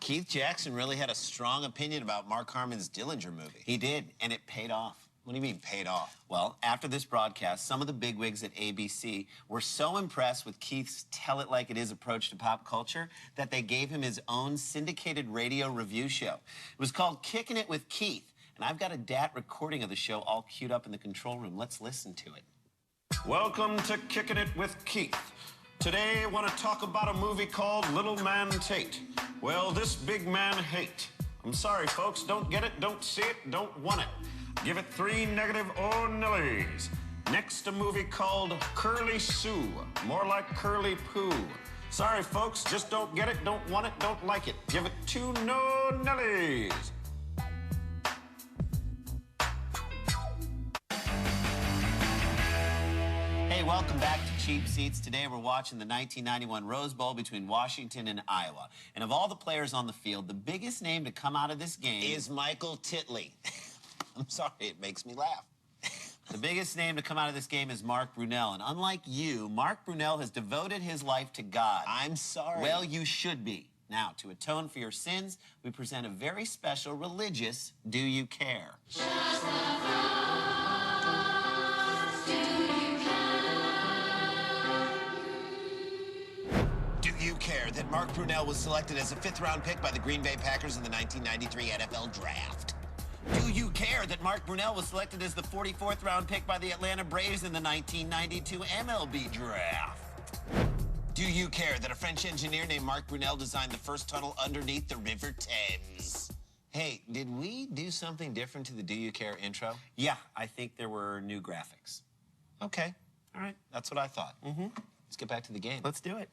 Keith Jackson really had a strong opinion about Mark Harmon's Dillinger movie. He did, and it paid off. What do you mean, paid off? Well, after this broadcast, some of the bigwigs at ABC were so impressed with Keith's tell-it-like-it-is approach to pop culture that they gave him his own syndicated radio review show. It was called Kickin' It with Keith, and I've got a DAT recording of the show all queued up in the control room. Let's listen to it. Welcome to Kickin' It with Keith. Today, I want to talk about a movie called Little Man Tate. Well, this big man hate. I'm sorry, folks, don't get it, don't see it, don't want it. Give it 3 negative or nillies. Next, a movie called Curly Sue, more like Curly Poo. Sorry, folks, just don't get it, don't want it, don't like it. Give it 2 no nillies. Hey, welcome back to Cheap Seats. Today we're watching the 1991 Rose Bowl between Washington and Iowa. And of all the players on the field, the biggest name to come out of this game Is Michael Titley. I'm sorry, it makes me laugh. The biggest name to come out of this game is Mark Brunell. And unlike you, Mark Brunell has devoted his life to God. I'm sorry. Well, you should be. Now, to atone for your sins, we present a very special religious Do You Care? Do you care that Mark Brunell was selected as a 5th-round pick by the Green Bay Packers in the 1993 NFL Draft? Do you care that Mark Brunell was selected as the 44th round pick by the Atlanta Braves in the 1992 MLB Draft? Do you care that a French engineer named Mark Brunell designed the first tunnel underneath the River Thames? Hey, did we do something different to the Do You Care intro? Yeah, I think there were new graphics. Okay, all right, that's what I thought. Let's get back to the game. Let's do it.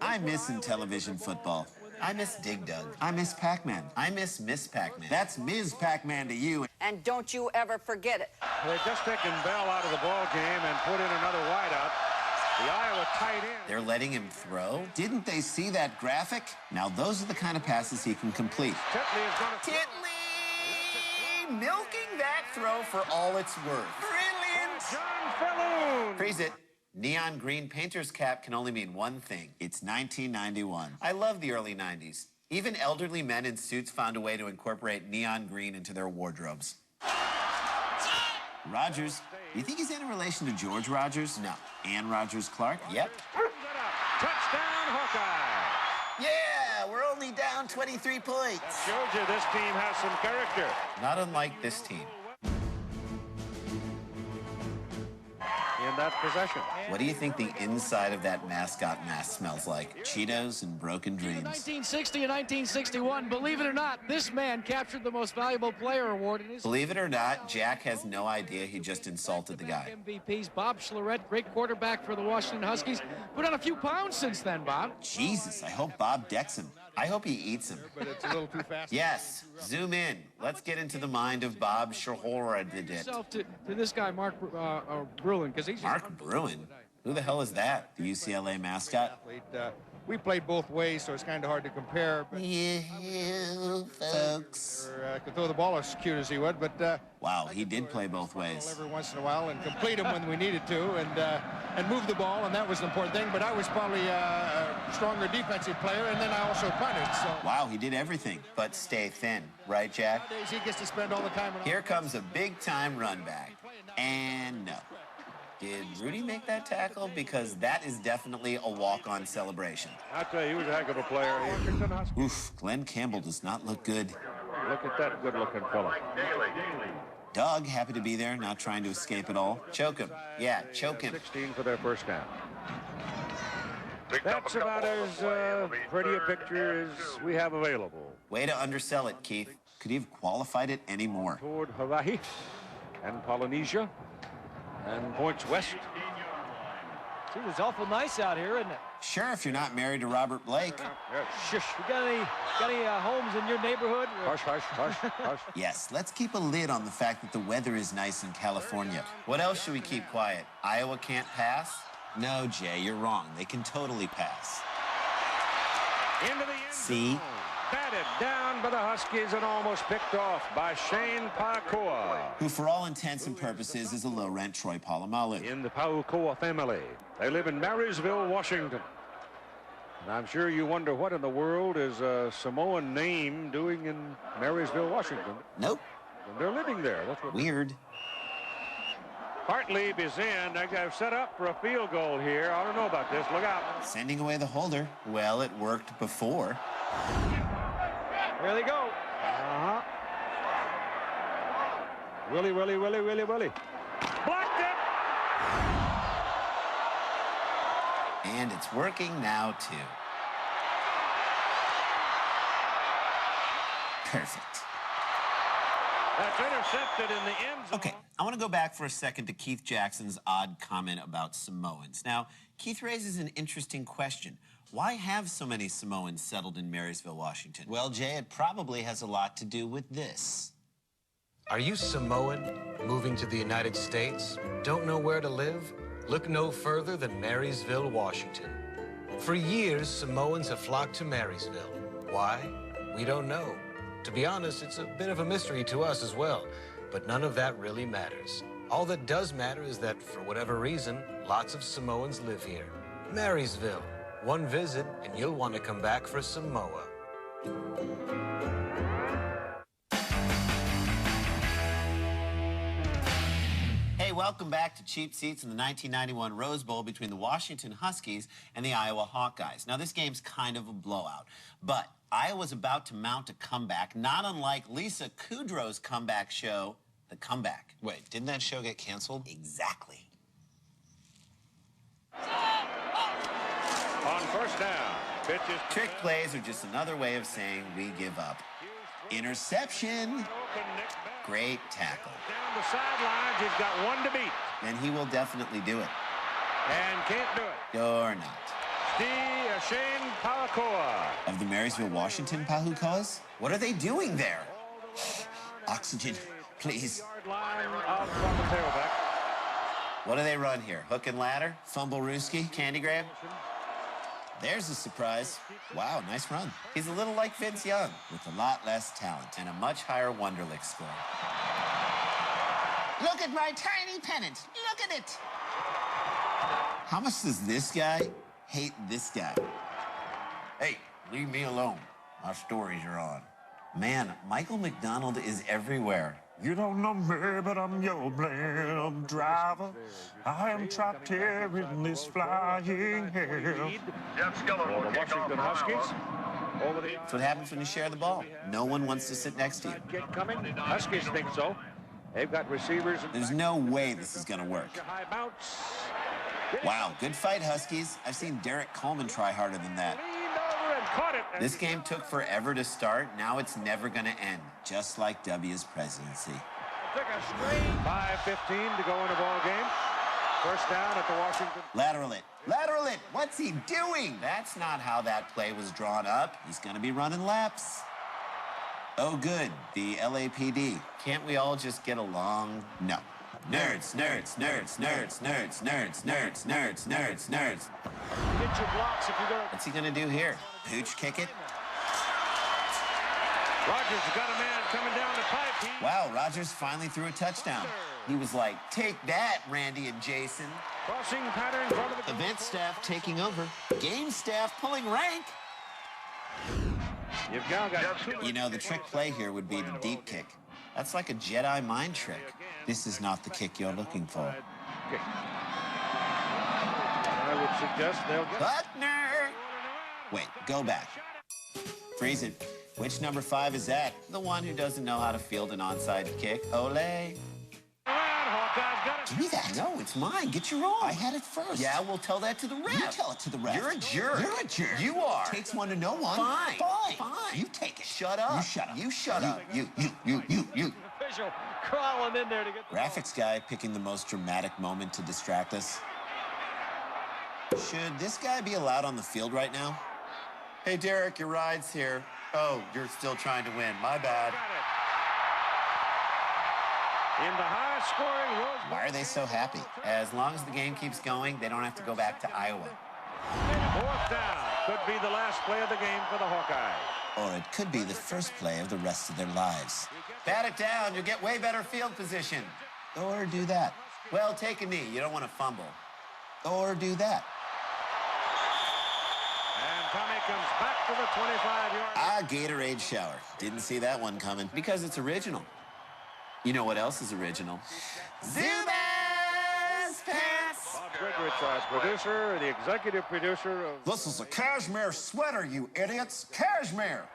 I miss in television football. I miss Dig Dug. I miss Pac-Man. I miss Miss Pac-Man. That's Ms. Pac-Man to you. And don't you ever forget it. They've just taken Bell out of the ball game and put in another wideout. The Iowa tight end. They're letting him throw? Didn't they see that graphic? Now those are the kind of passes he can complete. Titley is going to... Titley! Milking that throw for all it's worth. Brilliant! John Falloon. Freeze it. Neon green painter's cap can only mean one thing. It's 1991. I love the early 90s. Even elderly men in suits found a way to incorporate neon green into their wardrobes. Rogers, do you think he's any relation to George Rogers? No. Ann Rogers Clark? Yep. Touchdown, Hawkeye. Yeah, we're only down 23 points. That shows you this team has some character. Not unlike this team. In that possession. What do you think the inside of that mascot mask smells like? Cheetos and broken dreams. In 1960 and 1961, believe it or not, this man captured the most valuable player award in his... Believe it or not, Jack has no idea he just insulted the guy. MVPs, Bob Schlarette, great quarterback for the Washington Huskies. Put on a few pounds since then, Bob. Jesus, I hope Bob decks him. I hope he eats him. But it's a little too fast. Yes, zoom in. Let's get into the mind of Bob Schlarette. Yourself to this guy, Mark Bruin, because he's... Mark Bruin? Who the hell is that? The UCLA mascot? We played both ways, so it's kind of hard to compare. But You folks. could throw the ball as cute as he would, but Wow, he did play both ways. every once in a while and complete them when we needed to, and move the ball, and that was an important thing. But I was probably a stronger defensive player, and then I also punted. So Wow, he did everything but stay thin, right, Jack? nowadays he gets to spend all the time. Here comes a big-time run back. And no. Did Rudy make that tackle? Because that is definitely a walk-on celebration. I'll tell you, he was a heck of a player. Washington Huskies. Oof, Glenn Campbell does not look good. Look at that good-looking fella. Doug, happy to be there, not trying to escape at all. Choke him. Yeah, choke him. 16 for their first down. That's about as pretty a picture as we have available. Way to undersell it, Keith. Could he have qualified it any more? Toward Hawaii and Polynesia and points west. Gee, it's awful nice out here, isn't it? Sure, if you're not married to Robert Blake. Shush. You got any homes in your neighborhood? Hush, hush, hush, hush. Yes, let's keep a lid on the fact that the weather is nice in California. What else should we keep quiet? Iowa can't pass? No, Jay, you're wrong. They can totally pass. Into the end See? zone. Batted down by the Huskies and almost picked off by Shane Pakoa. Who, for all intents and purposes, is a low-rent Troy Polamalu. In the Pakoa family. They live in Marysville, Washington. And I'm sure you wonder what in the world is a Samoan name doing in Marysville, Washington. Nope. And they're living there. That's what. Weird. Hartlieb is in. They've set up for a field goal here. I don't know about this. Look out. Sending away the holder. Well, it worked before. Here they go. Uh-huh. Willie. Blocked it. And it's working now, too. Perfect. That's intercepted in the end zone. Okay, I want to go back for a second to Keith Jackson's odd comment about Samoans. Now, Keith raises an interesting question. Why have so many Samoans settled in Marysville, Washington? Well, Jay, it probably has a lot to do with this. Are you Samoan, moving to the United States? Don't know where to live? Look no further than Marysville, Washington. For years, Samoans have flocked to Marysville. Why? We don't know. To be honest, it's a bit of a mystery to us as well, but none of that really matters. All that does matter is that, for whatever reason, lots of Samoans live here. Marysville. One visit, and you'll want to come back for Samoa. Hey, welcome back to Cheap Seats in the 1991 Rose Bowl between the Washington Huskies and the Iowa Hawkeyes. Now, this game's kind of a blowout, but Iowa's about to mount a comeback, not unlike Lisa Kudrow's comeback show, The Comeback. Wait, didn't that show get canceled? Exactly. On first down. Pitches. Trick plays are just another way of saying we give up. Interception. Great tackle. Down the sidelines, he's got one to beat. And he will definitely do it. And can't do it. Or not. Shane Palakoa. Of the Marysville, Washington Pahukas? What are they doing there? Oxygen, please. Yard line out from the tailback. What do they run here? Hook and ladder? Fumble Rooski? Candy grab? There's a surprise. Wow, nice run. He's a little like Vince Young, with a lot less talent and a much higher Wonderlic score. Look at my tiny pennant. Look at it. How much does this guy hate this guy? Hey, leave me alone. My stories are on. Man, Michael McDonald is everywhere. You don't know me, but I'm your blame driver. I am trapped here in this flying hell. The Washington Huskies. Over the That's what happens when you share the ball. No one wants to sit next to you. kick coming. Huskies think so. They've got receivers. There's no way this is going to work. High bounce. Wow, good fight, Huskies. I've seen Derek Coleman try harder than that. Leaned over and caught it. This game took forever to start. Now it's never going to end, just like W's presidency. Took a straight. 5:15 to go in the ball game. First down at the Washington. Lateral it. Lateral it. What's he doing? That's not how that play was drawn up. He's going to be running laps. Oh, good. The LAPD. Can't we all just get along? No. Nerds, nerds, nerds, nerds, nerds, nerds, nerds, nerds, nerds, nerds. Get your blocks if you're going to. What's he going to do here? Pooch kick it? Rogers has got a man coming down the pipe. Wow, Rogers finally threw a touchdown. He was like, take that, Randy and Jason. Crossing pattern in front of the Event staff taking over. Game staff pulling rank. You've now got two. You know, the trick play here would be the deep kick. That's like a Jedi mind trick. This is not the kick you're looking for. Kick. I would suggest they'll get Buckner! Wait, go back. Freeze it. Which number 5 is that? The one who doesn't know how to field an onside kick. Ole. Hawkeye's got it. Give me that. No, it's mine. Get your own. I had it first. Yeah, we'll tell that to the ref. You tell it to the ref. You're a jerk. You're a jerk. You are. Takes one to know one. Fine. Fine. Fine. You take it. Shut up. You shut up. You shut up. You. Official crawling in there to get the Graphics guy picking the most dramatic moment to distract us. Should this guy be allowed on the field right now? Hey, Derek, your ride's here. Oh, you're still trying to win. My bad. Got it. In the high-scoring Rose Bowl. Why are they so happy? As long as the game keeps going, they don't have to go back to Iowa. Fourth down. Could be the last play of the game for the Hawkeyes. Or it could be the first play of the rest of their lives. Bat it down. You'll get way better field position. Or do that. Well, take a knee. You don't want to fumble. Or do that. And comes back to the 25-yard line. Gatorade shower. Didn't see that one coming. Because it's original. You know what else is original? Zubaz Pants! Bob Goodrich, our producer, the executive producer of... This is a cashmere sweater, you idiots. Cashmere.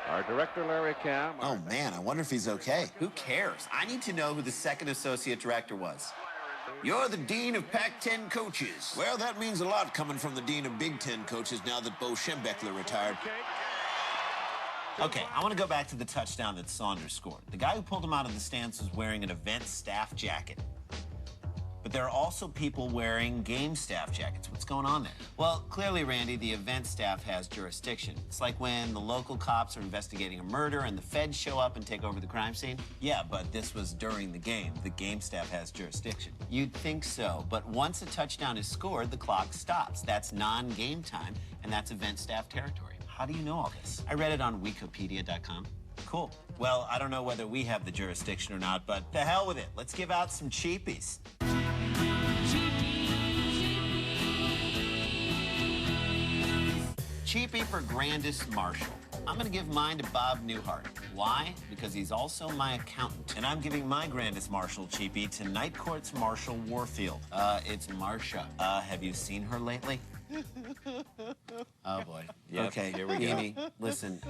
Our director, Larry Cam. Oh, man, I wonder if he's okay. Who cares? I need to know who the second associate director was. You're the dean of Pac-10 coaches. Well, that means a lot coming from the dean of Big Ten coaches now that Bo Schembechler retired. Okay, I want to go back to the touchdown that Saunders scored. The guy who pulled him out of the stands was wearing an event staff jacket. But there are also people wearing game staff jackets. What's going on there? Well, clearly, Randy, the event staff has jurisdiction. It's like when the local cops are investigating a murder and the feds show up and take over the crime scene. Yeah, but this was during the game. The game staff has jurisdiction. You'd think so, but once a touchdown is scored, the clock stops. That's non-game time, and that's event staff territory. How do you know all this? I read it on Wikipedia.com. Cool. Well, I don't know whether we have the jurisdiction or not, but to hell with it. Let's give out some cheapies. Cheapie for Grandis Marshall. I'm going to give mine to Bob Newhart. Why? Because he's also my accountant. And I'm giving my Grandis Marshall cheapie to Night Court's Marshall Warfield. It's Marcia. Have you seen her lately? Oh, boy. Yep, Okay, here we go. Amy, listen,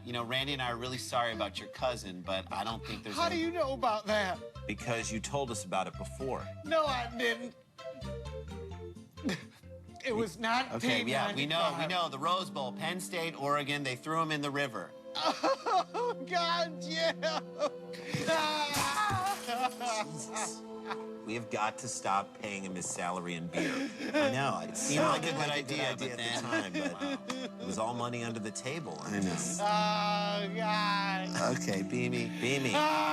you know, Randy and I are really sorry about your cousin, but I don't think there's How do you know about that? Because you told us about it before. No, I didn't. It was not. Okay, yeah, we know. The Rose Bowl, Penn State, Oregon, they threw him in the river. Oh, God, yeah. We have got to stop paying him his salary in beer. I know. It seemed like a good idea idea, but at then... the time, but it was all money under the table. I know. Oh, God. Okay, Beamy. Ah!